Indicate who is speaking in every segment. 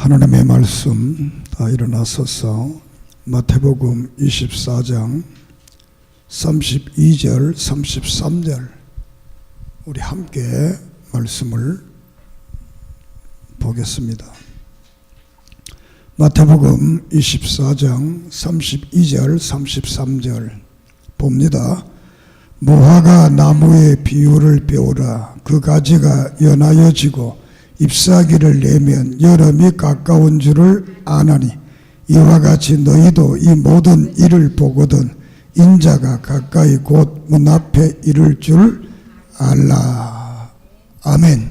Speaker 1: 하나님의 말씀 다 일어나서서 마태복음 24장 32절 33절 우리 함께 말씀을 보겠습니다. 마태복음 24장 32절 33절 봅니다. 무화과 나무의 비유를 배우라. 그 가지가 연하여지고 잎사귀를 내면 여름이 가까운 줄을 아나니 이와 같이 너희도 이 모든 일을 보거든 인자가 가까이 곧 문 앞에 이를 줄 알라. 아멘.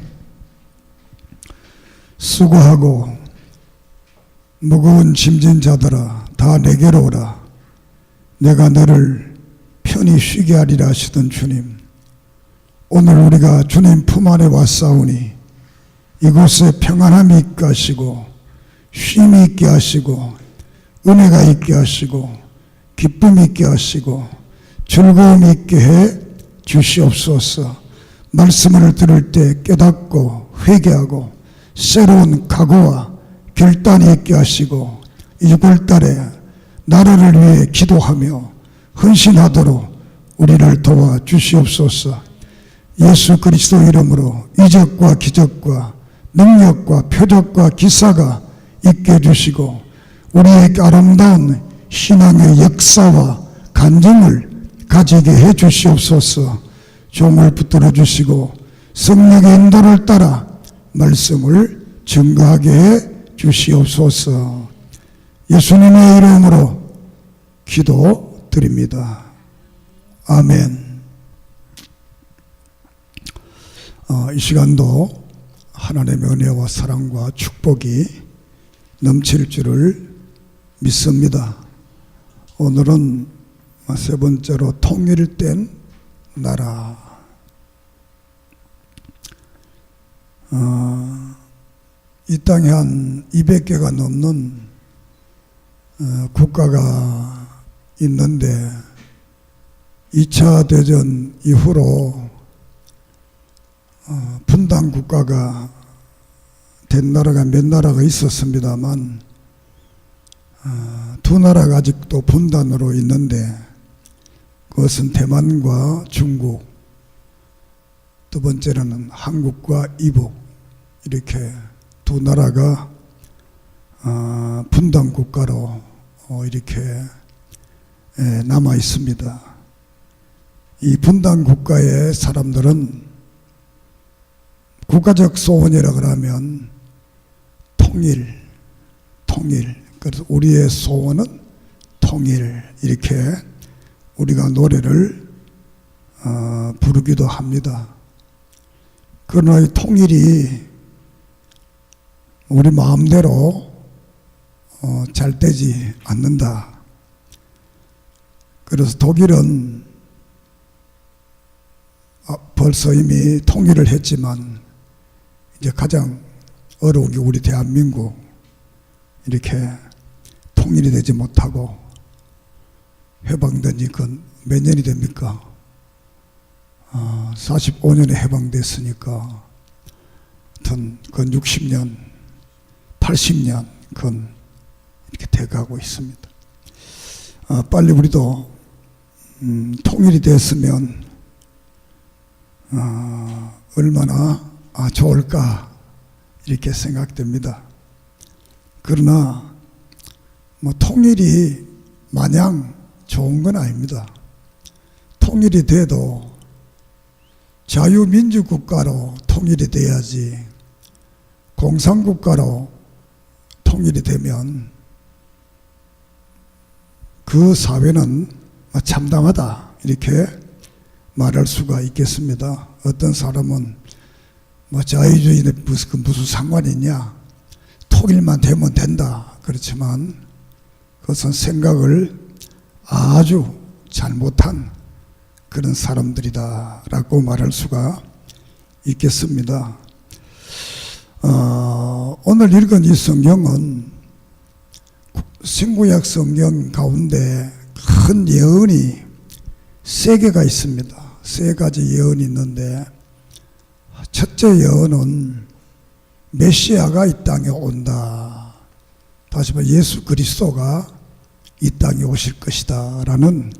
Speaker 1: 수고하고 무거운 짐진 자들아 다 내게로 오라. 내가 너를 편히 쉬게 하리라 하시던 주님, 오늘 우리가 주님 품 안에 왔사오니 이곳에 평안함이 있게 하시고 쉼이 있게 하시고 은혜가 있게 하시고 기쁨이 있게 하시고 즐거움이 있게 해 주시옵소서. 말씀을 들을 때 깨닫고 회개하고 새로운 각오와 결단이 있게 하시고 이 6월달에 나라를 위해 기도하며 헌신하도록 우리를 도와주시옵소서. 예수 그리스도 이름으로 이적과 기적과 능력과 표적과 기사가 있게 해주시고 우리에게 아름다운 신앙의 역사와 간증을 가지게 해주시옵소서. 종을 붙들어 주시고 성령의 인도를 따라 말씀을 증거하게 해 주시옵소서. 예수님의 이름으로 기도드립니다. 아멘. 이 시간도 하나님의 은혜와 사랑과 축복이 넘칠 줄을 믿습니다. 오늘은 세 번째로 통일된 나라. 이 땅에 한 200개가 넘는 국가가 있는데 2차 대전 이후로 분단 국가가 된 나라가 몇 나라가 있었습니다만 두 나라가 아직도 분단으로 있는데 그것은 대만과 중국, 두 번째로는 한국과 이북, 이렇게 두 나라가 분단 국가로 이렇게 남아 있습니다. 이 분단 국가의 사람들은 국가적 소원이라고 하면 통일. 그래서 우리의 소원은 통일, 이렇게 우리가 노래를 부르기도 합니다. 그러나 이 통일이 우리 마음대로 잘 되지 않는다. 그래서 독일은 벌써 이미 통일을 했지만 이제 가장 어려운 게 우리 대한민국, 이렇게 통일이 되지 못하고 해방된 지 그건 몇 년이 됩니까? 45년에 해방됐으니까 하여튼 그건 60년, 80년 그건 이렇게 돼가고 있습니다. 빨리 우리도 통일이 됐으면 얼마나 좋을까 이렇게 생각됩니다. 그러나 통일이 마냥 좋은 건 아닙니다. 통일이 돼도 자유민주국가로 통일이 돼야지 공산국가로 통일이 되면 그 사회는 참담하다 이렇게 말할 수가 있겠습니다. 어떤 사람은 자유주의에 무슨 상관이 있냐, 통일만 되면 된다. 그렇지만 그것은 생각을 아주 잘못한 그런 사람들이다 라고 말할 수가 있겠습니다. 오늘 읽은 이 성경은 신구약 성경 가운데 큰 예언이 3개가 있습니다. 3가지 예언이 있는데 첫째 예언은 메시아가 이 땅에 온다. 다시 말해 예수 그리스도가 이 땅에 오실 것이다 라는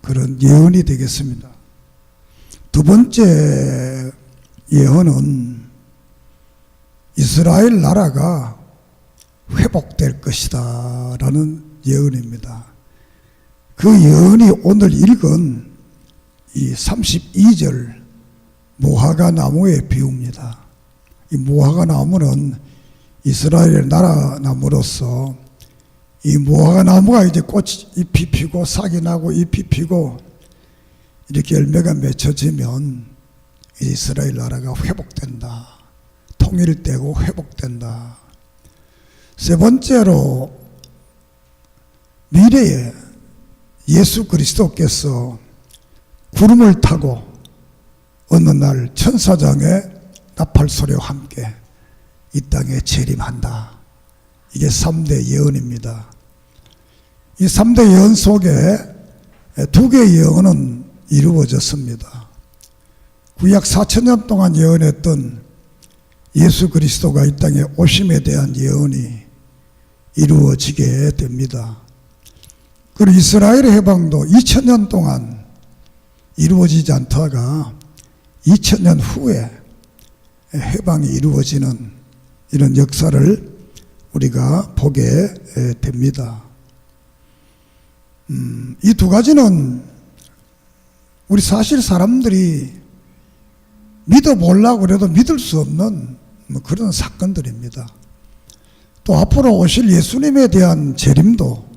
Speaker 1: 그런 예언이 되겠습니다. 두 번째 예언은 이스라엘 나라가 회복될 것이다 라는 예언입니다. 그 예언이 오늘 읽은 이 32절 무화과 나무의 비유입니다. 이 무화과 나무는 이스라엘의 나라 나무로서 이 무화과 나무가 이제 잎이 피고 싹이 나고 잎이 피고 이렇게 열매가 맺혀지면 이스라엘 나라가 회복된다. 통일되고 회복된다. 세 번째로 미래에 예수 그리스도께서 구름을 타고 어느 날 천사장의 나팔소리와 함께 이 땅에 재림한다. 이게 3대 예언입니다. 이 3대 예언 속에 2개의 예언은 이루어졌습니다. 구약 4,000년 동안 예언했던 예수 그리스도가 이 땅에 오심에 대한 예언이 이루어지게 됩니다. 그리고 이스라엘의 해방도 2000년 동안 이루어지지 않다가 2000년 후에 해방이 이루어지는 이런 역사를 우리가 보게 됩니다. 이 두 가지는 우리 사실 사람들이 믿어보려고 해도 믿을 수 없는 그런 사건들입니다. 또 앞으로 오실 예수님에 대한 재림도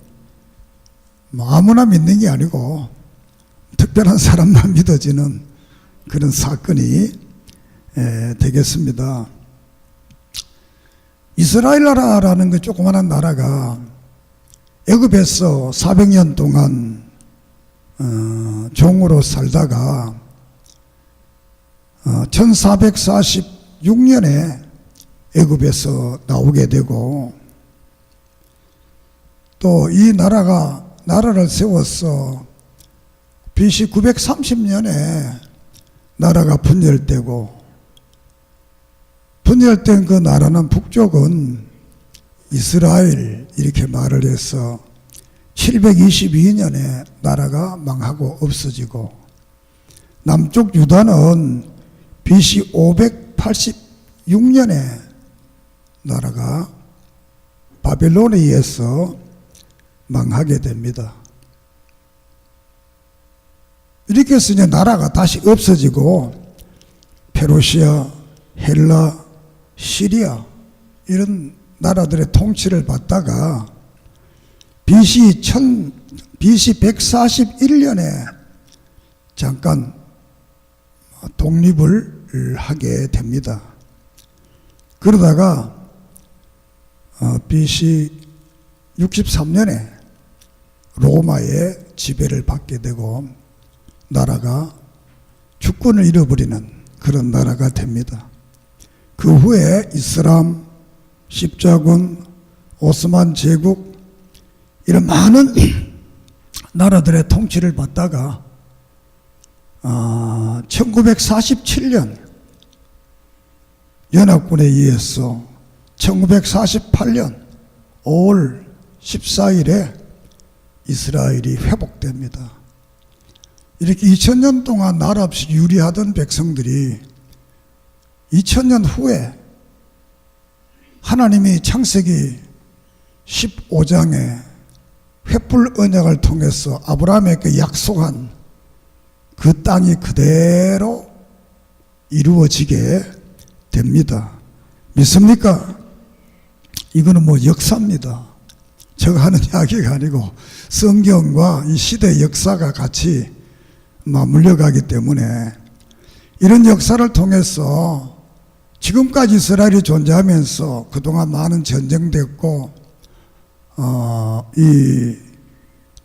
Speaker 1: 아무나 믿는 게 아니고 특별한 사람만 믿어지는 그런 사건이 되겠습니다. 이스라엘 나라라는 그 조그마한 나라가 애굽에서 400년 동안 종으로 살다가 1446년에 애굽에서 나오게 되고 또 이 나라를 세워서 BC 930년에 나라가 분열되고 분열된 그 나라는 북쪽은 이스라엘 이렇게 말을 해서 722년에 나라가 망하고 없어지고 남쪽 유다는 BC 586년에 나라가 바벨론에 의해서 망하게 됩니다. 이렇게 해서 이제 나라가 다시 없어지고 페르시아, 헬라, 시리아 이런 나라들의 통치를 받다가 BC 141년에 잠깐 독립을 하게 됩니다. 그러다가 BC 63년에 로마의 지배를 받게 되고 나라가 주권을 잃어버리는 그런 나라가 됩니다. 그 후에 이슬람, 십자군, 오스만 제국 이런 많은 나라들의 통치를 받다가 1947년 연합군에 의해서 1948년 5월 14일에 이스라엘이 회복됩니다. 이렇게 2000년 동안 나라 없이 유리하던 백성들이 2000년 후에 하나님이 창세기 15장에 횃불 언약을 통해서 아브라함에게 약속한 그 땅이 그대로 이루어지게 됩니다. 믿습니까? 이거는 역사입니다. 제가 하는 이야기가 아니고 성경과 이 시대의 역사가 같이 맞물려가기 때문에 이런 역사를 통해서 지금까지 이스라엘이 존재하면서 그동안 많은 전쟁됐고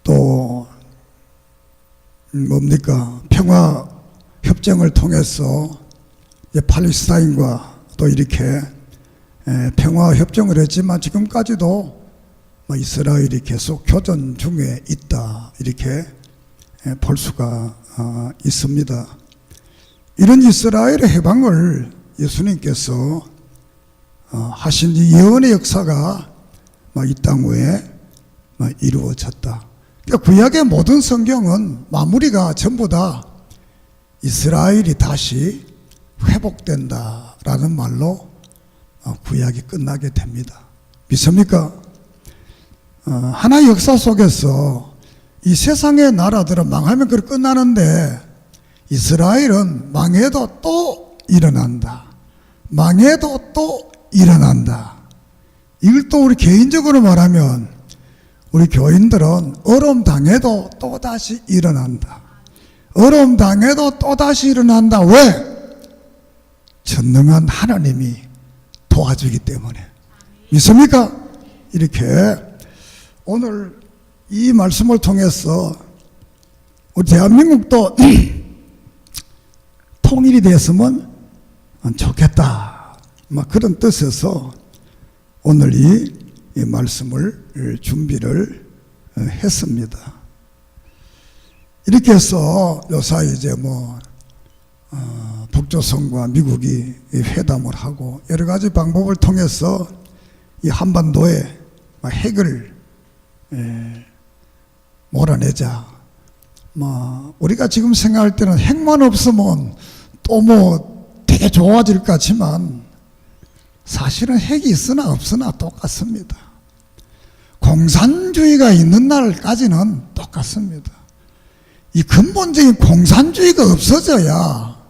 Speaker 1: 또 평화 협정을 통해서 팔레스타인과 또 이렇게 평화 협정을 했지만 지금까지도 이스라엘이 계속 교전 중에 있다 이렇게 볼 수가 있습니다. 이런 이스라엘의 해방을 예수님께서 하신 이 예언의 역사가 이 땅 위에 이루어졌다. 그러니까 구약의 모든 성경은 마무리가 전부 다 이스라엘이 다시 회복된다라는 말로 구약이 끝나게 됩니다. 믿습니까? 하나의 역사 속에서 이 세상의 나라들은 망하면 그렇게 끝나는데 이스라엘은 망해도 또 일어난다. 망해도 또 일어난다. 이걸 또 우리 개인적으로 말하면 우리 교인들은 어려움 당해도 또다시 일어난다. 어려움 당해도 또다시 일어난다. 왜? 전능한 하나님이 도와주기 때문에. 믿습니까? 이렇게 오늘 이 말씀을 통해서 우리 대한민국도 통일이 됐으면 좋겠다. 그런 뜻에서 오늘 이 말씀을 준비를 했습니다. 이렇게 해서 요사이 이제 북조선과 미국이 회담을 하고 여러 가지 방법을 통해서 이 한반도에 핵을 몰아내자. 우리가 지금 생각할 때는 핵만 없으면 또 되게 좋아질 것 같지만 사실은 핵이 있으나 없으나 똑같습니다. 공산주의가 있는 날까지는 똑같습니다. 이 근본적인 공산주의가 없어져야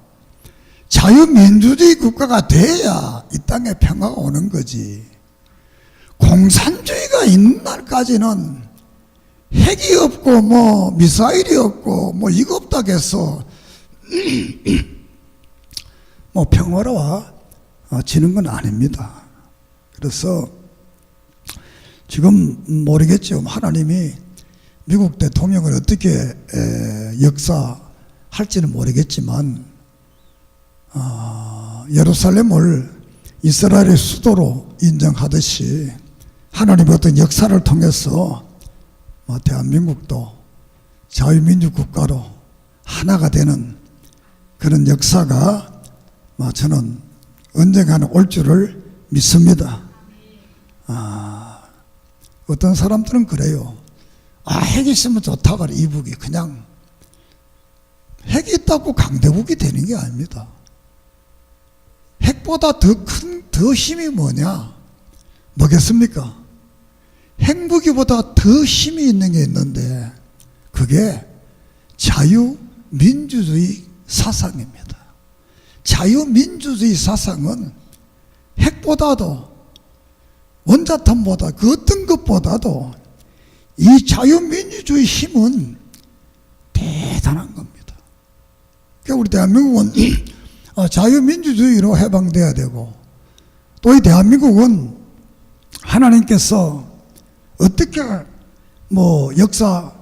Speaker 1: 자유민주주의 국가가 돼야 이 땅에 평화가 오는 거지. 공산주의가 있는 날까지는 핵이 없고 미사일이 없고 이거 없다고 해서 평화로워지는 건 아닙니다. 그래서 지금 모르겠죠. 하나님이 미국 대통령을 어떻게 역사할지는 모르겠지만 예루살렘을 이스라엘의 수도로 인정하듯이 하나님의 어떤 역사를 통해서 대한민국도 자유민주국가로 하나가 되는 그런 역사가 저는 언젠가는 올 줄을 믿습니다. 어떤 사람들은 그래요. 핵이 있으면 좋다고 이북이 그냥 핵이 있다고 강대국이 되는 게 아닙니다. 핵보다 더 힘이 뭐겠습니까? 핵무기보다 더 힘이 있는 게 있는데 그게 자유민주주의 사상입니다. 자유민주주의 사상은 핵보다도 원자탄보다 그 어떤 것보다도 이 자유민주주의 힘은 대단한 겁니다. 그러니까 우리 대한민국은 자유민주주의로 해방돼야 되고 또 이 대한민국은 하나님께서 어떻게 역사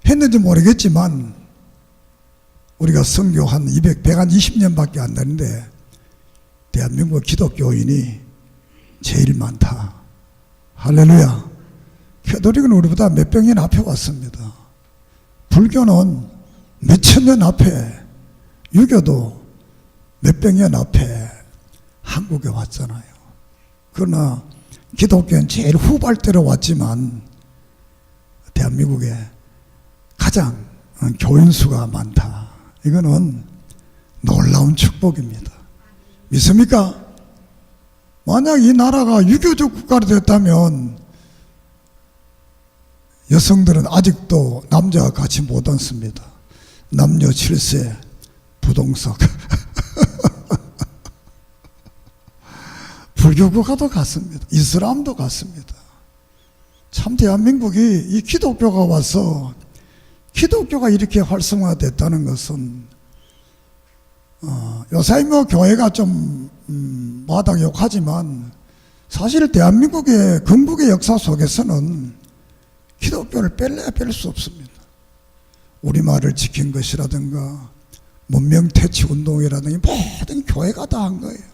Speaker 1: 했는지 모르겠지만 우리가 선교 한 120년밖에 안 되는데 대한민국 기독교인이 제일 많다. 할렐루야. 캐톨릭은 우리보다 몇백 년 앞에 왔습니다. 불교는 몇천 년 앞에, 유교도 몇백 년 앞에 한국에 왔잖아요. 그러나 기독교는 제일 후발대로 왔지만 대한민국에 가장 교인 수가 많다. 이거는 놀라운 축복입니다. 믿습니까? 만약 이 나라가 유교적 국가로 됐다면 여성들은 아직도 남자와 같이 못 앉습니다. 남녀 7세 부동석. 불교국가도 같습니다. 이슬람도 같습니다. 참 대한민국이 이 기독교가 와서 기독교가 이렇게 활성화됐다는 것은 요새 교회가 좀 마당 욕하지만 사실 대한민국의 건국의 역사 속에서는 기독교를 뺄래야 뺄 수 없습니다. 우리말을 지킨 것이라든가 문명퇴치 운동이라든가 모든 교회가 다 한 거예요.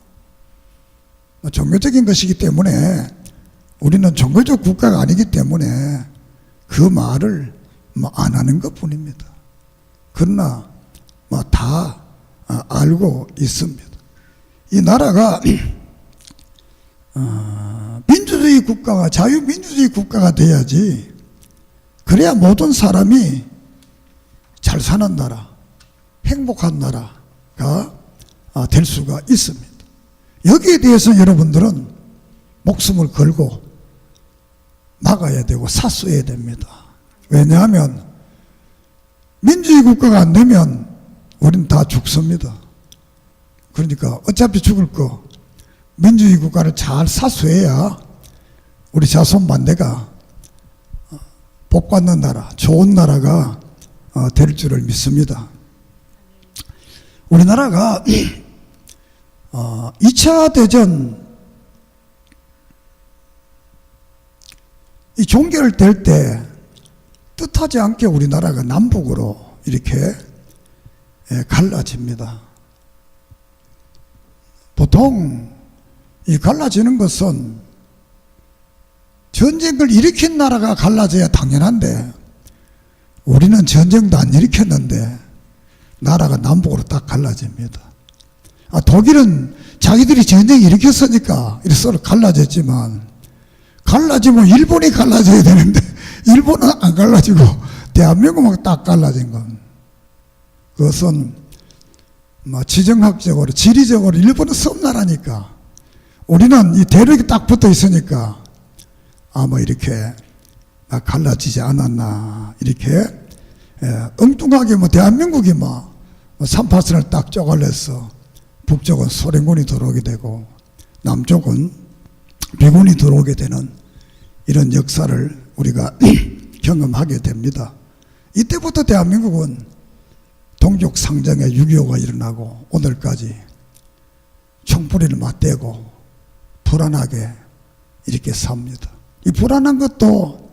Speaker 1: 종교적인 것이기 때문에 우리는 종교적 국가가 아니기 때문에 그 말을 안 하는 것 뿐입니다. 그러나 다 알고 있습니다. 이 나라가 민주주의 국가가 자유민주주의 국가가 돼야지. 그래야 모든 사람이 잘 사는 나라, 행복한 나라가 될 수가 있습니다. 여기에 대해서 여러분들은 목숨을 걸고 막아야 되고 사수해야 됩니다. 왜냐하면 민주주의 국가가 안 되면 우리는 다 죽습니다. 그러니까 어차피 죽을 거 민주주의 국가를 잘 사수해야 우리 자손 반대가 복받는 나라, 좋은 나라가 될 줄을 믿습니다. 우리나라가 2차 대전 이 종결될 때 뜻하지 않게 우리나라가 남북으로 이렇게 갈라집니다. 보통 이 갈라지는 것은 전쟁을 일으킨 나라가 갈라져야 당연한데 우리는 전쟁도 안 일으켰는데 나라가 남북으로 딱 갈라집니다. 독일은 자기들이 전쟁 일으켰으니까 이렇게 서로 갈라졌지만 갈라지면 일본이 갈라져야 되는데 일본은 안 갈라지고 대한민국만 딱 갈라진 건 그것은 지정학적으로 지리적으로 일본은 섬나라니까 우리는 이 대륙이 딱 붙어 있으니까 아마 이렇게 갈라지지 않았나 이렇게 엉뚱하게 대한민국이 3파선을 딱 쪼갈려서 북쪽은 소련군이 들어오게 되고 남쪽은 미군이 들어오게 되는 이런 역사를 우리가 경험하게 됩니다. 이때부터 대한민국은 동족 상정의 6.25가 일어나고 오늘까지 총뿌리를 맞대고 불안하게 이렇게 삽니다. 이 불안한 것도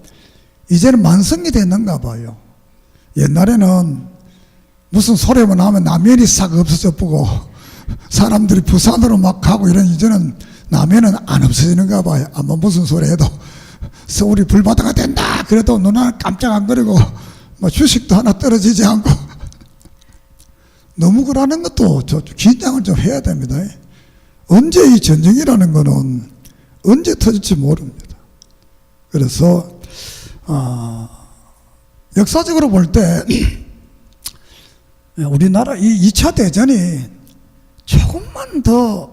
Speaker 1: 이제는 만성이 됐는가 봐요. 옛날에는 무슨 소리만 하면 남해안이 싹 없어져 보고 사람들이 부산으로 막 가고 이런 이제는 남해는 안 없어지는가 봐요. 아마 무슨 소리 해도 서울이 불바다가 된다 그래도 눈 하나 깜짝 안 거리고 주식도 하나 떨어지지 않고 너무 그러는 것도 긴장을 좀 해야 됩니다. 언제 이 전쟁이라는 거는 언제 터질지 모릅니다. 그래서 역사적으로 볼 때 우리나라 이 2차 대전이 조금만 더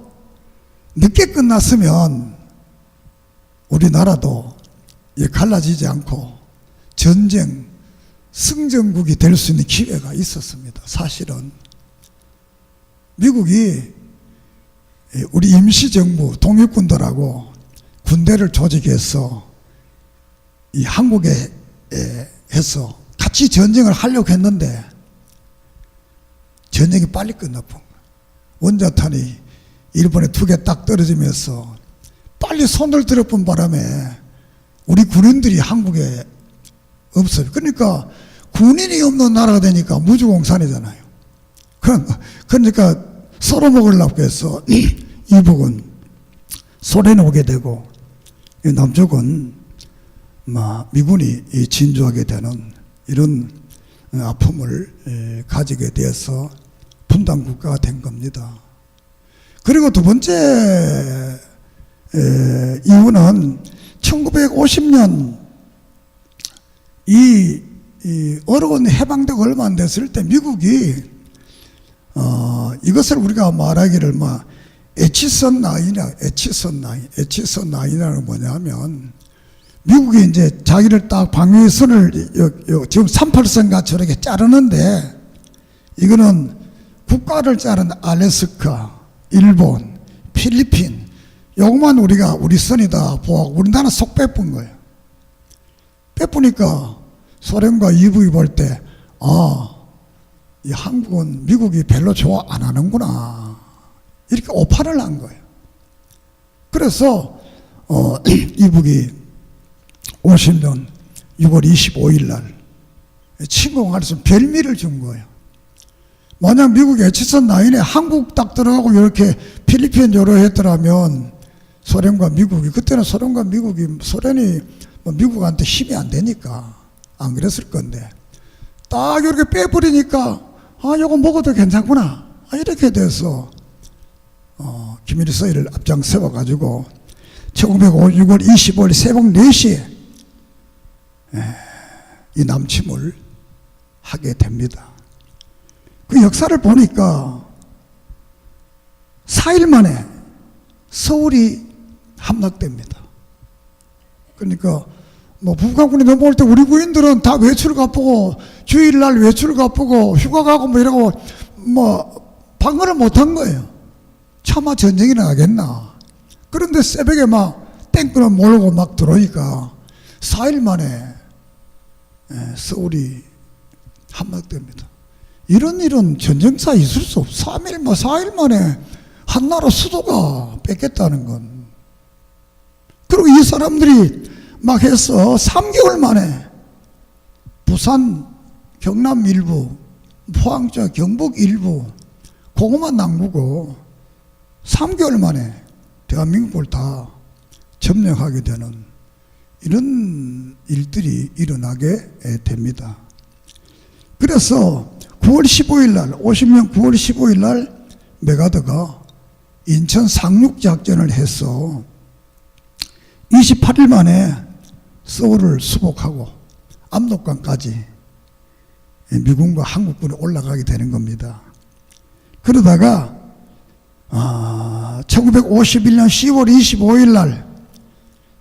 Speaker 1: 늦게 끝났으면 우리나라도 갈라지지 않고 전쟁 승전국이 될 수 있는 기회가 있었습니다. 사실은 미국이 우리 임시정부 독립군들하고 군대를 조직해서 이 한국에 해서 같이 전쟁을 하려고 했는데 전쟁이 빨리 끝나본 거예요. 원자탄이 일본에 2개 딱 떨어지면서 빨리 손을 들어본 바람에 우리 군인들이 한국에 없어요. 그러니까 군인이 없는 나라가 되니까 무주공산이잖아요. 그러니까 서로 먹으려고 해서 이북은 소련에 오게 되고 남쪽은 미군이 진주하게 되는 이런 아픔을 가지게 되어서 분단 국가가 된 겁니다. 그리고 두 번째 이유는 1950년 이 어려운 해방되고 얼마 안 됐을 때 미국이 이것을 우리가 말하기를 에치선 라인이라는 뭐냐면 미국이 이제 자기를 딱 방위선을 지금 38선가 저렇게 자르는데 이거는 국가를 자른 알래스카, 일본, 필리핀 요것만 우리가 우리 선이다 보고 우리나라 속 빼뿐 거예요. 빼뿌니까 소련과 이북이 볼 때 이 한국은 미국이 별로 좋아 안 하는구나 이렇게 오판을 한 거예요. 그래서 이북이 50년 6월 25일 날 침공할 수 별미를 준 거예요. 만약 미국이 에치선 라인에 한국 딱 들어가고 이렇게 필리핀 요로 했더라면 소련과 미국이 그때는 소련이 미국한테 힘이 안 되니까 안 그랬을 건데 딱 이렇게 빼버리니까 요거 먹어도 괜찮구나 이렇게 돼서 김일성을 앞장 세워가지고 1956월 25일 새벽 4시에 이 남침을 하게 됩니다. 그 역사를 보니까 4일 만에 서울이 함락됩니다. 그러니까 뭐 북한군이 넘어올 때 우리 구인들은 다 외출 가쁘고 주일날 외출 가쁘고 휴가 가고 뭐 이러고 뭐 방어를 못한 거예요. 차마 전쟁이 나겠나. 그런데 새벽에 막 탱크를 몰고 막 들어오니까 4일 만에 서울이 함락됩니다. 이런 일은 전쟁사에 있을 수 없어. 4일 만에 한 나라 수도가 뺏겼다는 건. 그리고 이 사람들이 막 해서 3개월 만에 부산, 경남 일부, 포항 쪽 경북 일부, 그것만 남구고 3개월 만에 대한민국을 다 점령하게 되는 이런 일들이 일어나게 됩니다. 그래서 9월 15일 날, 50년 9월 15일 날 메가더가 인천 상륙작전을 해서 28일 만에 서울을 수복하고 압록강까지 미군과 한국군이 올라가게 되는 겁니다. 그러다가 1951년 10월 25일 날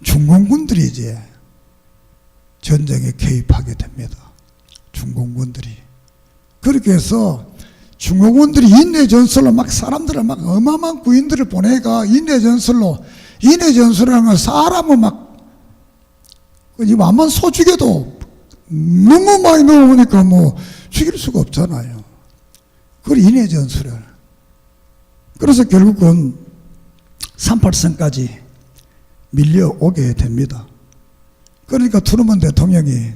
Speaker 1: 중공군들이 이제 전쟁에 개입하게 됩니다. 중공군들이. 그렇게 해서 중공군들이 인내전술로 막 사람들을 막 어마어마한 구인들을 보내가 인내전술로, 인내전술이라는 건 사람을 막 암만 소 죽여도 너무 많이 넣어보니까 뭐 죽일 수가 없잖아요. 그걸 인내전술을. 그래서 결국은 38선까지 밀려오게 됩니다. 그러니까 트루먼 대통령이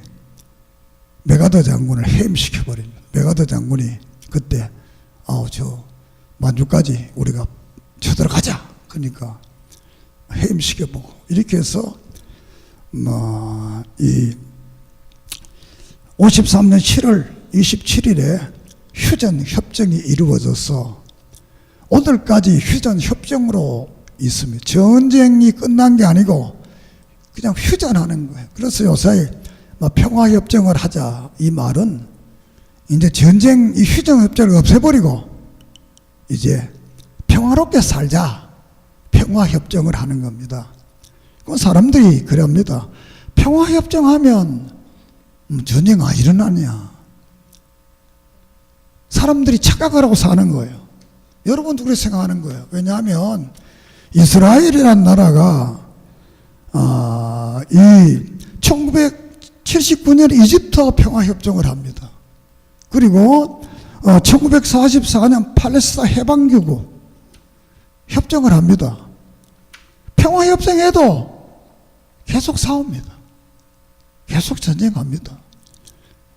Speaker 1: 메가더 장군을 해임시켜버립니다. 메가더 장군이 그때 저 만주까지 우리가 쳐들어가자. 그러니까 해임시켜보고 이렇게 해서 이 53년 7월 27일에 휴전협정이 이루어져서 오늘까지 휴전협정으로 있습니다. 전쟁이 끝난 게 아니고 그냥 휴전하는 거예요. 그래서 요새 평화협정을 하자 이 말은 이제 전쟁 이 휴전협정을 없애버리고 이제 평화롭게 살자 평화협정을 하는 겁니다. 그 사람들이 그럽니다. 평화협정하면 전쟁 안 일어나냐. 사람들이 착각을 하고 사는 거예요. 여러분도 그렇게 생각하는 거예요. 왜냐하면 이스라엘이라는 나라가 이 1979년 이집트와 평화협정을 합니다. 그리고 1944년 팔레스타인 해방기구 협정을 합니다. 평화협정에도 계속 싸웁니다. 계속 전쟁합니다.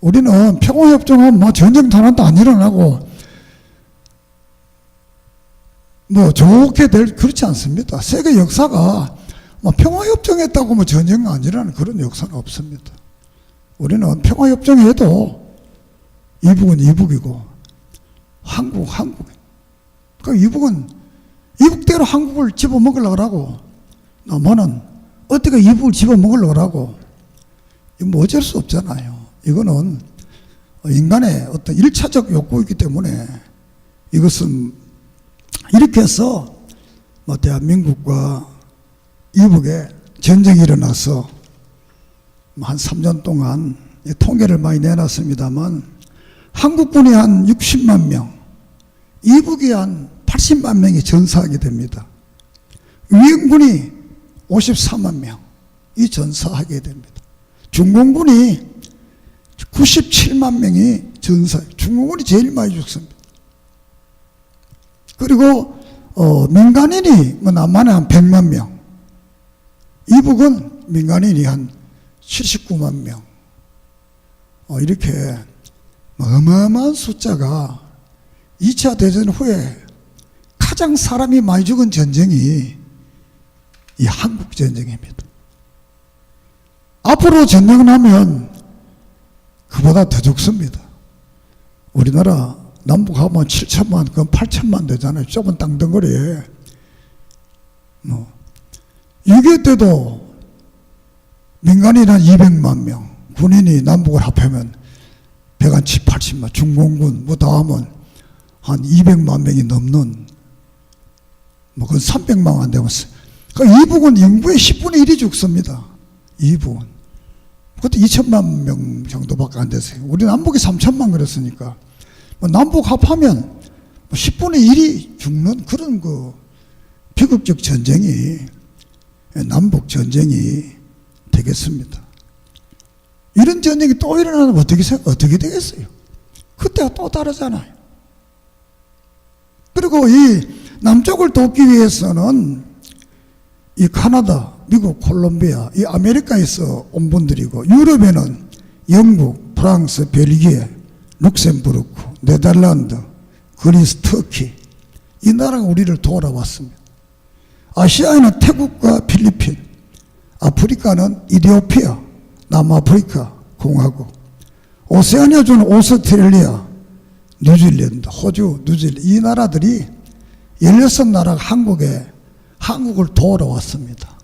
Speaker 1: 우리는 평화협정은 뭐 전쟁 단한도 안 일어나고 뭐 좋게 그렇지 않습니다. 세계 역사가 뭐 평화협정했다고 뭐 전쟁 안 일어나는 그런 역사는 없습니다. 우리는 평화협정해도 이북은 이북이고 한국. 그 이북은 이북대로 한국을 집어먹으려고 하고 남한은 어떻게 이북을 집어먹으려고 하고 뭐 어쩔 수 없잖아요. 이거는 인간의 어떤 1차적 욕구이기 때문에 이것은 이렇게 해서 대한민국과 이북에 전쟁이 일어나서 한 3년 동안 통계를 많이 내놨습니다만 한국군이 한 60만 명, 이북이 한 80만 명이 전사하게 됩니다. 위안군이 54만 명이 전사하게 됩니다. 중공군이 97만 명이 전사해요. 중공군이 제일 많이 죽습니다. 그리고 민간인이 남한에 한 100만 명, 이북은 민간인이 한 79만 명. 이렇게 어마어마한 숫자가 2차 대전 후에 가장 사람이 많이 죽은 전쟁이 이 한국 전쟁입니다. 앞으로 전쟁을 하면 그보다 더 죽습니다. 우리나라 남북 하면 7천만, 그건 8천만 되잖아요. 좁은 땅덩어리에. 6.25 때도 민간인 한 200만 명, 군인이 남북을 합하면 170, 80만, 중공군, 뭐 다음은 한 200만 명이 넘는, 뭐 그건 300만 안 되면, 그 이북은 인구의 10분의 1이 죽습니다. 이북은. 그것도 2천만 명 정도밖에 안 됐어요. 우리 남북이 3천만 그랬으니까. 뭐 남북 합하면 10분의 1이 죽는 그런 그 비극적 전쟁이, 남북 전쟁이 되겠습니다. 이런 전쟁이 또 일어나면 어떻게 되겠어요? 그때가 또 다르잖아요. 그리고 이 남쪽을 돕기 위해서는 이 카나다, 미국, 콜롬비아, 이 아메리카에서 온 분들이고, 유럽에는 영국, 프랑스, 벨기에, 룩셈부르크, 네덜란드, 그리스, 터키, 이 나라가 우리를 도우러 왔습니다. 아시아에는 태국과 필리핀, 아프리카는 이디오피아, 남아프리카 공화국, 오세아니아주는 오스트레일리아, 뉴질랜드, 호주, 뉴질랜드, 이 나라들이 16나라가 한국을 도우러 왔습니다.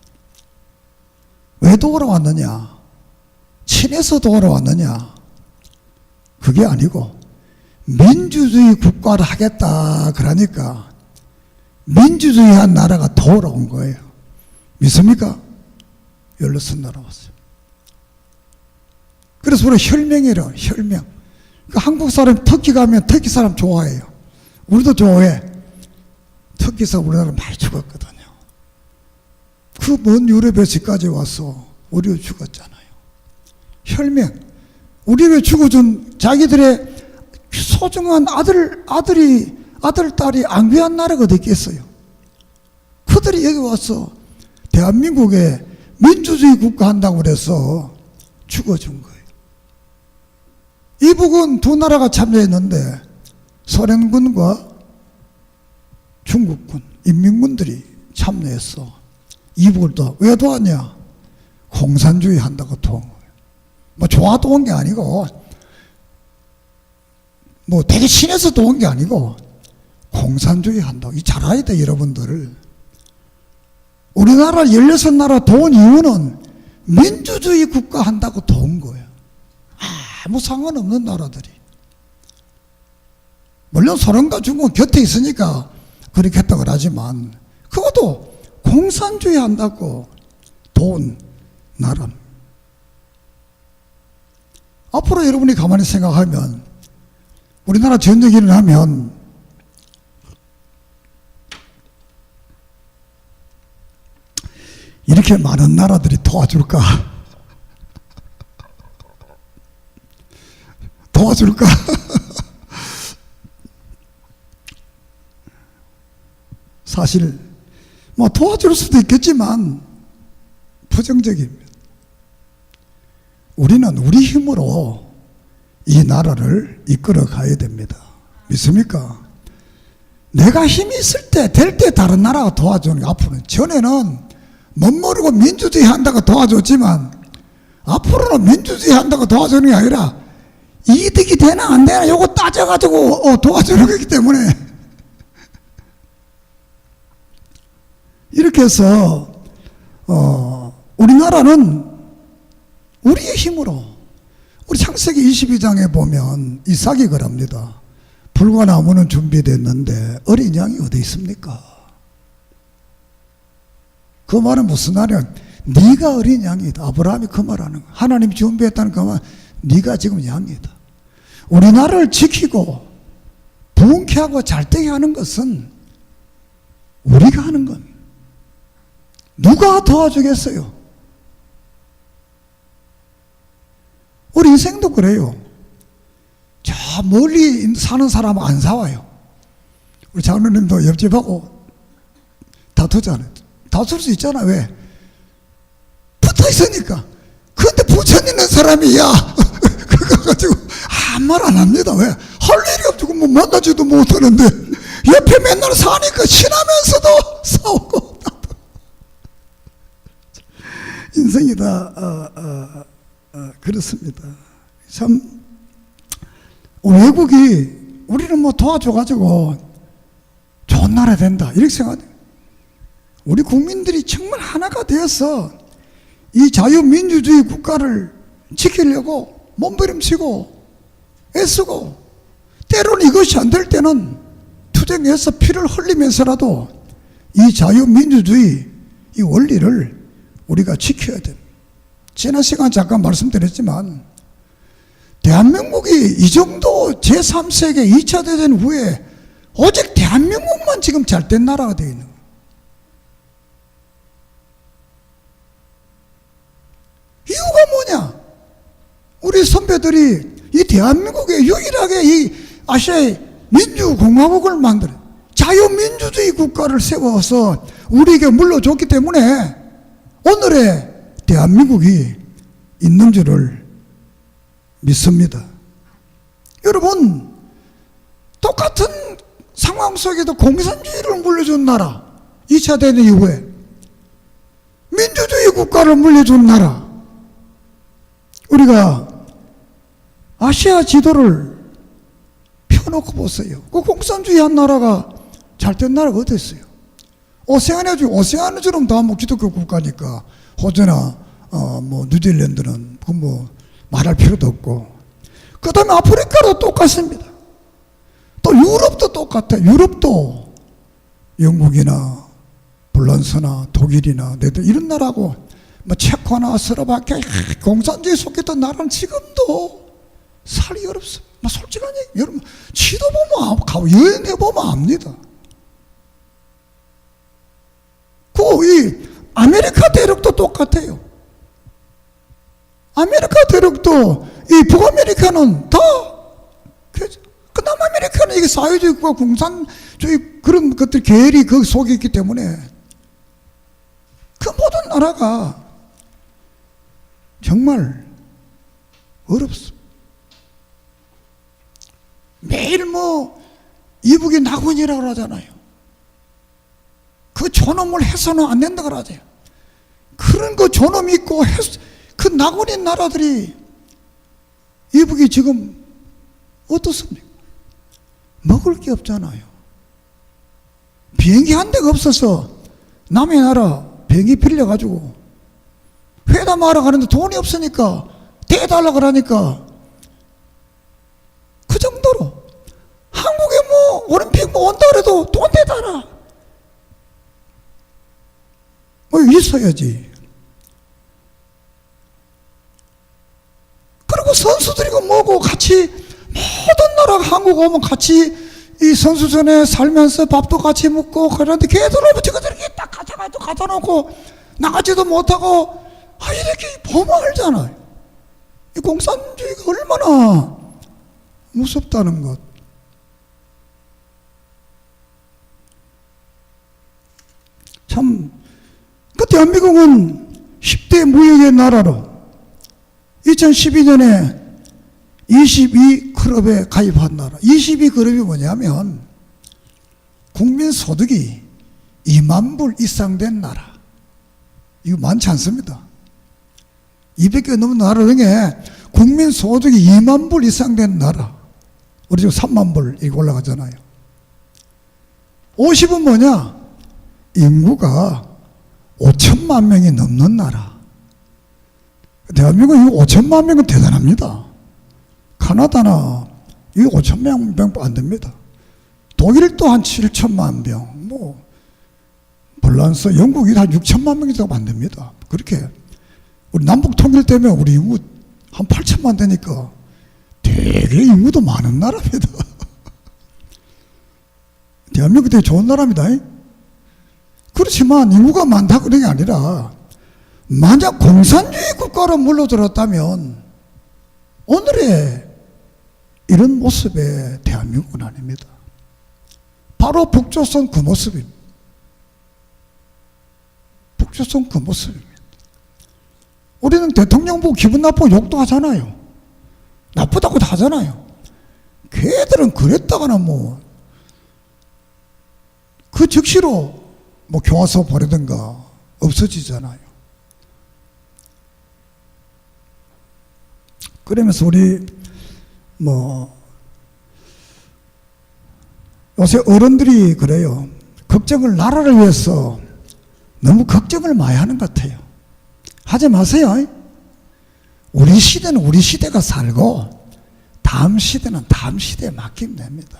Speaker 1: 왜 도우러 왔느냐? 친해서 도우러 왔느냐? 그게 아니고 민주주의 국가를 하겠다 그러니까 민주주의한 나라가 도우러 온 거예요. 믿습니까? 16나라 왔어요. 그래서 우리 혈맹이라, 혈맹. 그러니까 한국 사람 터키 가면 터키 사람 좋아해요. 우리도 좋아해. 터키 사람 우리나라 많이 죽었거든요. 그 먼 유럽에서까지 와서 우리가 죽었잖아요. 혈맹. 우리 왜 죽어준 자기들의 소중한 아들, 딸이 안 귀한 나라가 어디 있겠어요? 그들이 여기 와서 대한민국에 민주주의 국가 한다고 그래서 죽어준 거예요. 이북은 두 나라가 참여했는데 소련군과 중국군, 인민군들이 참여했어. 이북을 왜 도왔냐? 공산주의 한다고 도운 거예요. 뭐 좋아 도운 게 아니고, 뭐 되게 친해서 도운 게 아니고, 공산주의 한다고. 잘 알아야 돼, 여러분들. 우리나라 16나라 도운 이유는 민주주의 국가 한다고 도운 거예요. 아무 상관없는 나라들이. 물론 소련과 중국은 곁에 있으니까 그렇게 했다고 하지만, 그것도 공산주의 한다고 도운 나라입니다. 앞으로 여러분이 가만히 생각하면, 우리나라 전쟁이 일어나면 이렇게 많은 나라들이 도와줄까? 도와줄까? 사실 뭐 도와줄 수도 있겠지만 부정적입니다. 우리는 우리 힘으로 이 나라를 이끌어 가야 됩니다. 믿습니까? 내가 힘이 있을 때, 될 때 다른 나라가 도와주는 게 앞으로는, 전에는 멋모르고 민주주의 한다고 도와줬지만 앞으로는 민주주의 한다고 도와주는 게 아니라 이득이 되나 안 되나 요거 따져가지고 도와주는 거기 때문에 이렇게 해서 우리나라는 우리의 힘으로, 우리 창세기 22장에 보면 이삭이 그럽니다. 불과 나무는 준비됐는데 어린 양이 어디 있습니까? 그 말은 무슨 말이냐? 네가 어린 양이다. 아브라함이 그 말하는 거야. 하나님이 준비했다는 그 말, 네가 지금 양이다. 우리나라를 지키고 부흥케 하고 잘되게 하는 것은 우리가 하는 겁니다. 누가 도와주겠어요? 우리 인생도 그래요. 저 멀리 사는 사람은 안 싸워요. 우리 장로님도 옆집하고 다투잖아요. 다툴 수 있잖아. 왜? 붙어 있으니까. 그런데 부천 있는 사람이 야 그거 가지고 아무 말 안 합니다. 왜? 할 일이 없고 뭐 만나지도 못하는데 옆에 맨날 사니까 친하면서도 싸우고 인생이 다 그렇습니다. 참 외국이 우리는 뭐 도와줘가지고 좋은 나라 된다 이렇게 생각해요. 우리 국민들이 정말 하나가 되어서 이 자유민주주의 국가를 지키려고 몸부림치고 애쓰고, 때로는 이것이 안 될 때는 투쟁해서 피를 흘리면서라도 이 자유민주주의 이 원리를 우리가 지켜야 됩니다. 지난 시간 잠깐 말씀드렸지만 대한민국이 이 정도 제3세계 2차 대전 후에 오직 대한민국만 지금 잘된 나라가 되어 있는 거예요. 이유가 뭐냐? 우리 선배들이 이 대한민국에 유일하게 이 아시아의 민주공화국을 만들어 자유민주주의 국가를 세워서 우리에게 물려줬기 때문에 오늘의 대한민국이 있는 줄을 믿습니다. 여러분, 똑같은 상황 속에도 공산주의를 물려준 나라, 2차 대전 이후에 민주주의 국가를 물려준 나라, 우리가 아시아 지도를 펴놓고 보세요. 그 공산주의 한 나라가 잘된 나라가 어디 있어요? 오세아니아처럼 다 뭐 기독교 국가니까 호주나 뭐 뉴질랜드는 뭐 말할 필요도 없고, 그 다음에 아프리카도 똑같습니다. 또 유럽도 똑같아요. 유럽도 영국이나 폴란드나 독일이나 네덜란드 이런 나라고, 뭐 체코나 스로바키아 공산주의 속했던 나라는 지금도 살기 어렵습니다. 뭐 솔직한 얘기, 여러분 지도 보면 여행해 보면 압니다. 이 아메리카 대륙도 똑같아요. 아메리카 대륙도 이 북아메리카는 다 그 남아메리카는 이게 사회주의과 공산주의 그런 것들 계열이 그 속에 있기 때문에 그 모든 나라가 정말 어렵습니다. 매일 뭐 이북이 낙원이라고 그러잖아요. 그 존엄을 해서는 안 된다고 그러죠. 그런 그 존엄이 있고 그 낙원인 나라들이 이북이 지금 어떻습니까? 먹을 게 없잖아요. 비행기 한 대가 없어서 남의 나라 비행기 빌려가지고 회담하러 가는데 돈이 없으니까 대달라고 그러니까 그 정도로 한국에 뭐 올림픽 뭐 온다 그래도 돈 대달아 뭐 있어야지. 그리고 선수들이고 뭐고 같이 모든 나라가 한국 오면 같이 이 선수전에 살면서 밥도 같이 먹고 그런데 걔들 오면 저거들 이렇게 딱 가져가지고 갖다 놓고 나가지도 못하고 이렇게 보면 알잖아요. 이 공산주의가 얼마나 무섭다는 것. 참, 그 대한민국은 10대 무역의 나라로 2012년에 22클럽에 가입한 나라. 22클럽이 뭐냐면 국민 소득이 2만 불 이상 된 나라. 이거 많지 않습니다. 200개 넘는 나라 중에 국민 소득이 2만 불 이상 된 나라. 우리 지금 3만 불 이렇게 올라가잖아요. 50은 뭐냐? 인구가 5천만 명이 넘는 나라. 대한민국 이 5천만 명은 대단합니다. 카나다나 이 5천만 명 안 됩니다. 독일도 한 7천만 명, 뭐 폴란드, 영국이 한 6천만 명이 더 안 됩니다. 그렇게 우리 남북 통일 때문에 우리 인구 한 8천만 되니까 되게 인구도 많은 나라입니다. 대한민국 되게 좋은 나라입니다. 그렇지만 인구가 많다고 그런 게 아니라 만약 공산주의 국가로 물러들었다면 오늘의 이런 모습의 대한민국은 아닙니다. 바로 북조선 그 모습입니다. 북조선 그 모습입니다. 우리는 대통령 보고 기분 나쁘고 욕도 하잖아요. 나쁘다고 다 하잖아요. 걔들은 그랬다가는 뭐 그 즉시로 뭐 교화소 보내든가 없어지잖아요. 그러면서 우리 뭐 요새 어른들이 그래요. 걱정을 나라를 위해서 너무 걱정을 많이 하는 것 같아요. 하지 마세요. 우리 시대는 우리 시대가 살고 다음 시대는 다음 시대에 맡기면 됩니다.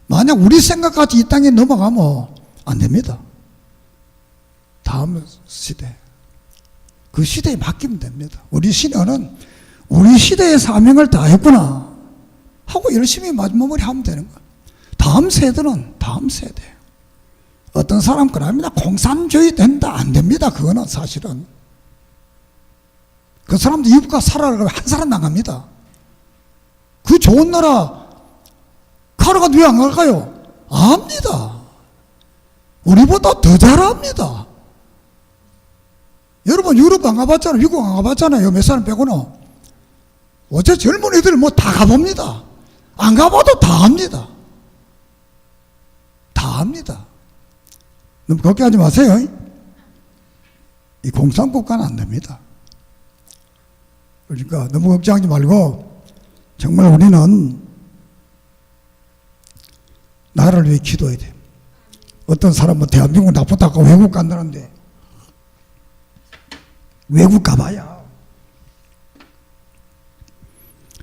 Speaker 1: 만약 우리 생각까지 이 땅에 넘어가면 안 됩니다. 다음 시대, 그 시대에 맡기면 됩니다. 우리 시대는 우리 시대의 사명을 다 했구나 하고 열심히 마무리 하면 되는 거예요. 다음 세대는 다음 세대. 어떤 사람 그럽니다. 공산주의 된다. 안 됩니다. 그거는 사실은. 그 사람도 이웃과 살아가면 한 사람 나갑니다. 그 좋은 나라 가라가 왜 안 갈까요? 압니다. 우리보다 더 잘합니다. 여러분 유럽 안 가봤잖아요. 미국 안 가봤잖아요. 몇 사람 빼고는. 어째 젊은 애들 뭐 다 가봅니다. 안 가봐도 다 합니다. 다 합니다. 너무 걱정하지 마세요. 이 공산국가는 안 됩니다. 그러니까 너무 걱정하지 말고 정말 우리는 나라를 위해 기도해야 돼. 어떤 사람은 대한민국 나쁘다고 외국 간다는데 외국 가봐야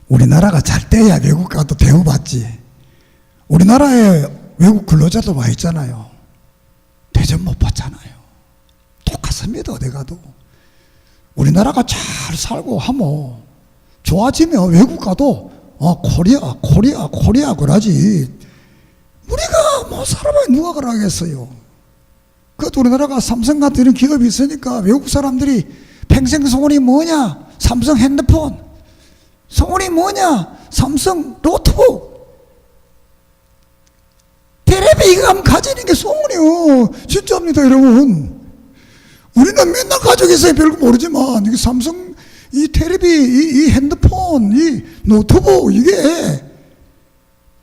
Speaker 1: 우리나라가 잘 돼야 외국 가도 대우받지. 우리나라에 외국 근로자도 와 있잖아요. 대접 못 받잖아요. 똑같습니다. 어디 가도. 우리나라가 잘 살고 하면 좋아지면 외국 가도 코리아 그러지. 우리가 뭐 살아봐야 누가 그러겠어요. 그것도 우리나라가 삼성 같은 이런 기업이 있으니까 외국 사람들이 평생 소원이 뭐냐? 삼성 핸드폰. 소원이 뭐냐? 삼성 노트북. 테레비 이거 한번 가지는 게 소원이요. 진짜입니다, 여러분. 우리는 맨날 가지고 있어요. 별거 모르지만 이게 삼성 이 테레비, 이 핸드폰, 이 노트북 이게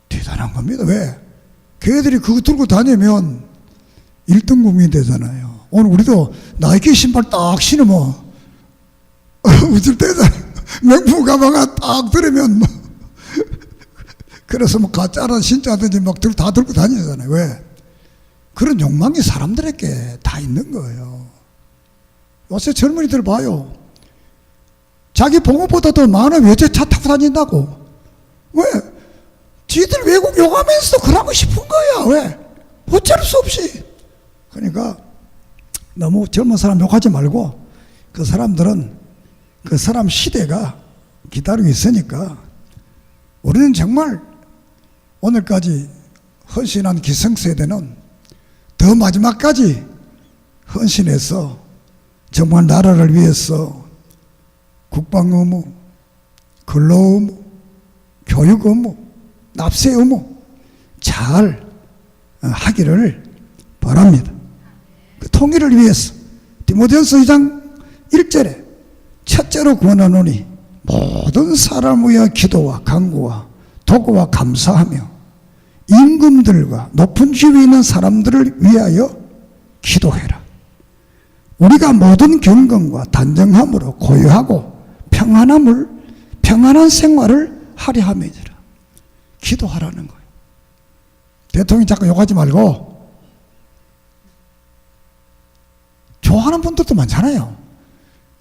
Speaker 1: 대단한 겁니다. 왜? 걔들이 그거 들고 다니면 1등 국민이 되잖아요. 오늘 우리도 나이키 신발 딱 신으면 웃을 때잖아요. 명품 가방을 딱 들으면 뭐 그래서 뭐 가짜라 진짜든지 막 다 들고 다니잖아요. 왜? 그런 욕망이 사람들에게 다 있는 거예요. 요새 젊은이들 봐요. 자기 봉업보다 더 많은 외제차 타고 다닌다고. 왜? 지들 외국 욕하면서 그러고 싶은 거야. 왜? 어쩔 수 없이. 그러니까 너무 젊은 사람 욕하지 말고 그 사람들은 그 사람 시대가 기다리고 있으니까 우리는 정말 오늘까지 헌신한 기성세대는 더 마지막까지 헌신해서 정말 나라를 위해서 국방 의무, 근로 의무, 교육 의무, 납세 의무 잘 하기를 바랍니다. 그 통일을 위해서 디모데후서 2장 1절에 첫째로 권하노니 모든 사람을 위하여 기도와 간구와 도구와 감사하며 임금들과 높은 지위에 있는 사람들을 위하여 기도해라. 우리가 모든 경건과 단정함으로 고요하고 평안한 생활을 하려 함이니라. 기도하라는 거예요. 대통령이 자꾸 욕하지 말고 좋아하는 분들도 많잖아요.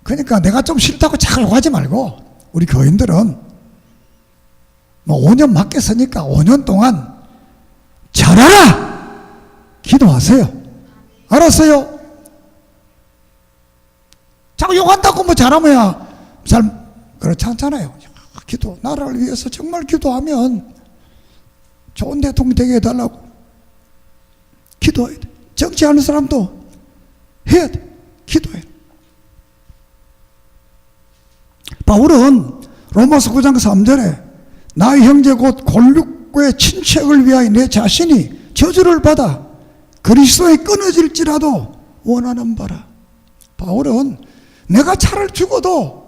Speaker 1: 그러니까 내가 좀 싫다고 자꾸 욕하지 말고 우리 교인들은 뭐 5년 맡겼으니까 5년 동안 잘하라! 기도하세요. 알았어요? 자꾸 욕한다고 뭐 잘하면 그렇지 않잖아요. 기도, 나라를 위해서 정말 기도하면 좋은 대통령 되게 해달라고 기도해야 돼. 정치하는 사람도 해야 돼. 기도해. 바울은 로마서 9장 3절에 나의 형제 곧 골육의 친척을 위하여 내 자신이 저주를 받아 그리스도에 끊어질지라도 원하는 바라. 바울은 내가 차를 죽어도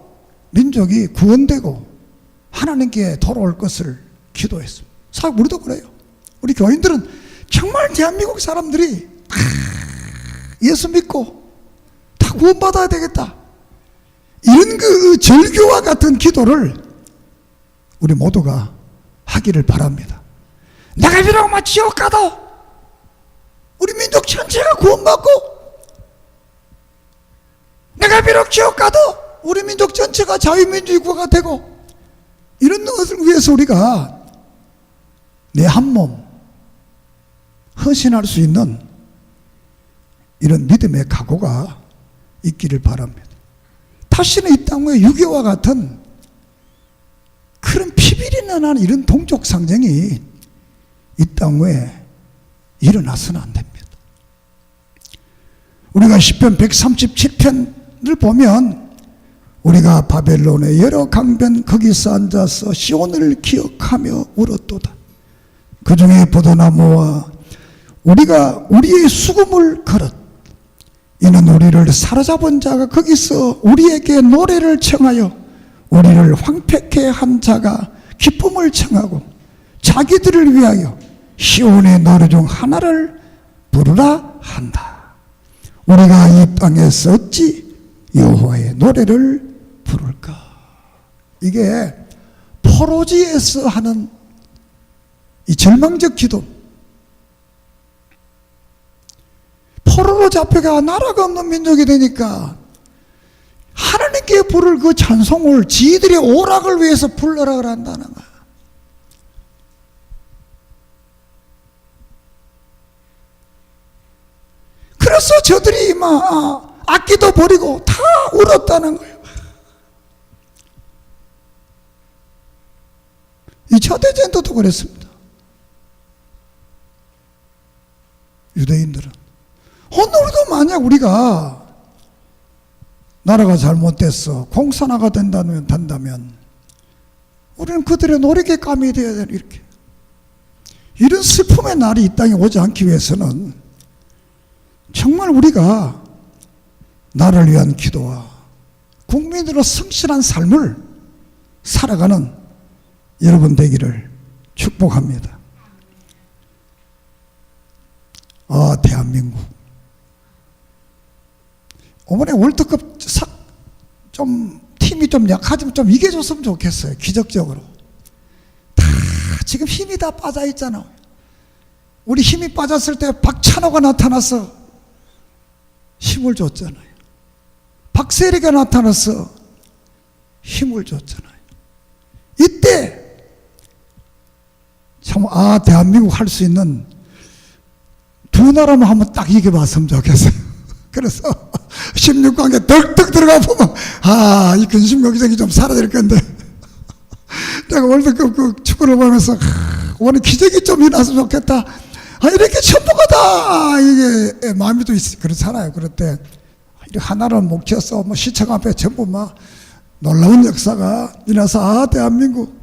Speaker 1: 민족이 구원되고 하나님께 돌아올 것을 기도했습니다. 우리도 그래요. 우리 교인들은 정말 대한민국 사람들이 예수 믿고 다 구원받아야 되겠다. 이런 그 절규와 같은 기도를 우리 모두가 하기를 바랍니다. 내가 비록 지옥 가도 우리 민족 전체가 구원받고 해가 비록 기어가도 우리 민족 전체가 자유민주주의 국가가 되고 이런 것을 위해서 우리가 내 한 몸 헌신할 수 있는 이런 믿음의 각오가 있기를 바랍니다. 다시는 이 땅에 6.25와 같은 그런 피비린내 나는 이런 동족 상정이 이 땅에 일어나서는 안 됩니다. 우리가 시편 137편을 보면 우리가 바벨론의 여러 강변 거기서 앉아서 시온을 기억하며 울었도다. 그 중에 포도나무와 우리가 우리의 수금을 걸었. 이는 우리를 사로잡은 자가 거기서 우리에게 노래를 청하여 우리를 황폐케 한 자가 기쁨을 청하고 자기들을 위하여 시온의 노래 중 하나를 부르라 한다. 우리가 이 땅에서 어찌 여호와의 노래를 부를까? 이게 포로지에서 하는 이 절망적 기도. 포로로 잡혀가 나라가 없는 민족이 되니까 하나님께 부를 그 찬송을 지들의 오락을 위해서 불러라 한다는 거야. 그래서 저들이 막 악기도 버리고 다 울었다는 거예요. 2차 대전도 그랬습니다. 유대인들은. 오늘도 만약 우리가 나라가 잘못됐어 공산화가 된다면 우리는 그들의 노래개감이 되어야 되는 이렇게 이런 슬픔의 날이 이 땅에 오지 않기 위해서는 정말 우리가 나라를 위한 기도와 국민으로 성실한 삶을 살아가는 여러분 되기를 축복합니다. 대한민국 이번에 월드컵 좀 팀이 좀 약하지만 좀 이겨줬으면 좋겠어요. 기적적으로 다 지금 힘이 다 빠져 있잖아. 우리 힘이 빠졌을 때 박찬호가 나타나서 힘을 줬잖아요. 박세리가 나타나서 힘을 줬잖아요. 이때 참 대한민국 할 수 있는 두 나라만 한번 딱 이겨봤으면 좋겠어요. 그래서 16강에 덜떡 들어가 보면 이 근심 걱정이 좀 사라질 건데 내가 월드컵 그 축구를 보면서 오늘 기적이 좀 일어났으면 좋겠다. 이렇게 천부가다 이게 마음이 또 그렇잖아요. 그럴 때 하나를 못 키웠어. 시청 앞에 전부 막 놀라운 역사가 일어나서 대한민국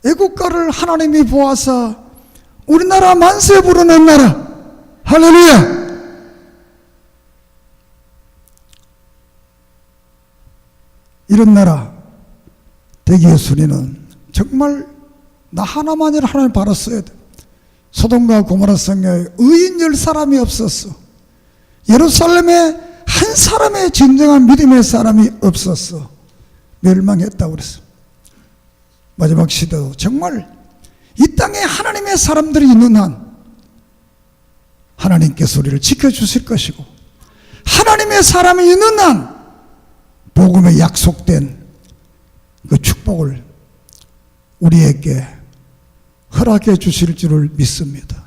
Speaker 1: 애국가를 하나님이 보아서 우리나라 만세 부르는 나라 할렐루야. 이런 나라 되기의 순위는 정말 나 하나만이라 하나님 바랐어야 돼. 소돔과 고모라 성에 의인 10사람이 없었어. 예루살렘에 한 사람의 진정한 믿음의 사람이 없었어. 멸망했다고 그랬어. 마지막 시대도 정말 이 땅에 하나님의 사람들이 있는 한 하나님께서 우리를 지켜주실 것이고 하나님의 사람이 있는 한 복음에 약속된 그 축복을 우리에게 허락해 주실 줄을 믿습니다.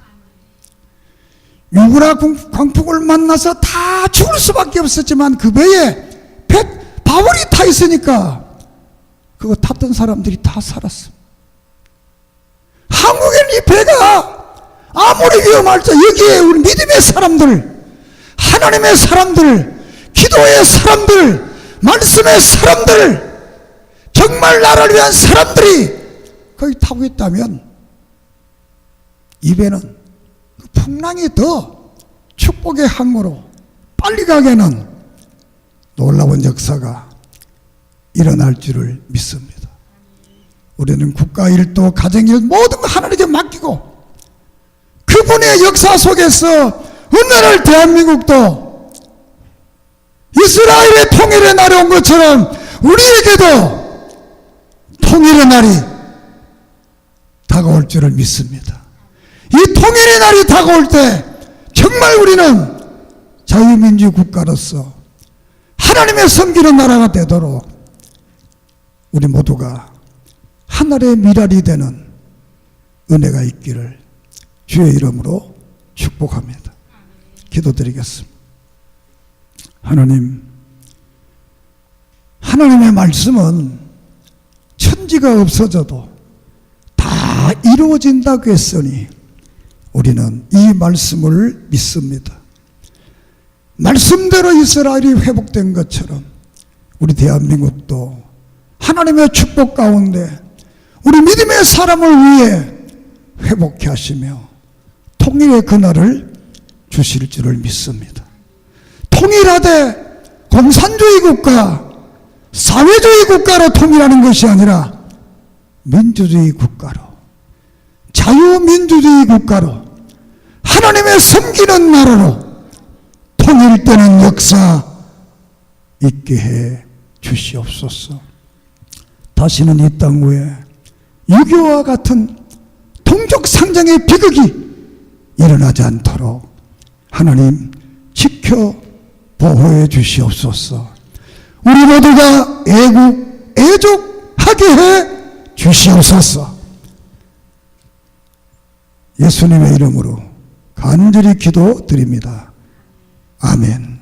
Speaker 1: 유구라 광풍을 만나서 다 죽을 수밖에 없었지만 그 배에 바울이 타 있으니까 그거 탔던 사람들이 다 살았어. 한국엔 이 배가 아무리 위험할지 여기에 우리 믿음의 사람들, 하나님의 사람들, 기도의 사람들, 말씀의 사람들, 정말 나라를 위한 사람들이 거기 타고 있다면 이 배는 그 풍랑이 더 축복의 항구로 빨리 가게는 놀라운 역사가 일어날 줄을 믿습니다. 우리는 국가 일도 가정일 모든 걸 하나님께 맡기고 그분의 역사 속에서 오늘날 대한민국도 이스라엘의 통일의 날이 온 것처럼 우리에게도 통일의 날이 다가올 줄을 믿습니다. 이 통일의 날이 다가올 때 정말 우리는 자유민주 국가로서 하나님의 섬기는 나라가 되도록 우리 모두가 하늘의 미랄이 되는 은혜가 있기를 주의 이름으로 축복합니다. 기도드리겠습니다. 하나님의 말씀은 천지가 없어져도 다 이루어진다고 했으니 우리는 이 말씀을 믿습니다. 말씀대로 이스라엘이 회복된 것처럼 우리 대한민국도 하나님의 축복 가운데 우리 믿음의 사람을 위해 회복케 하시며 통일의 그날을 주실 줄을 믿습니다. 통일하되 공산주의 국가, 사회주의 국가로 통일하는 것이 아니라 민주주의 국가로, 자유민주주의 국가로, 하나님의 섬기는 나라로 통일되는 역사 있게 해 주시옵소서. 다시는 이 땅 위에 유교와 같은 동족 상정의 비극이 일어나지 않도록 하나님 지켜 보호해 주시옵소서. 우리 모두가 애국, 애족하게 해 주시옵소서. 예수님의 이름으로 간절히 기도드립니다. 아멘.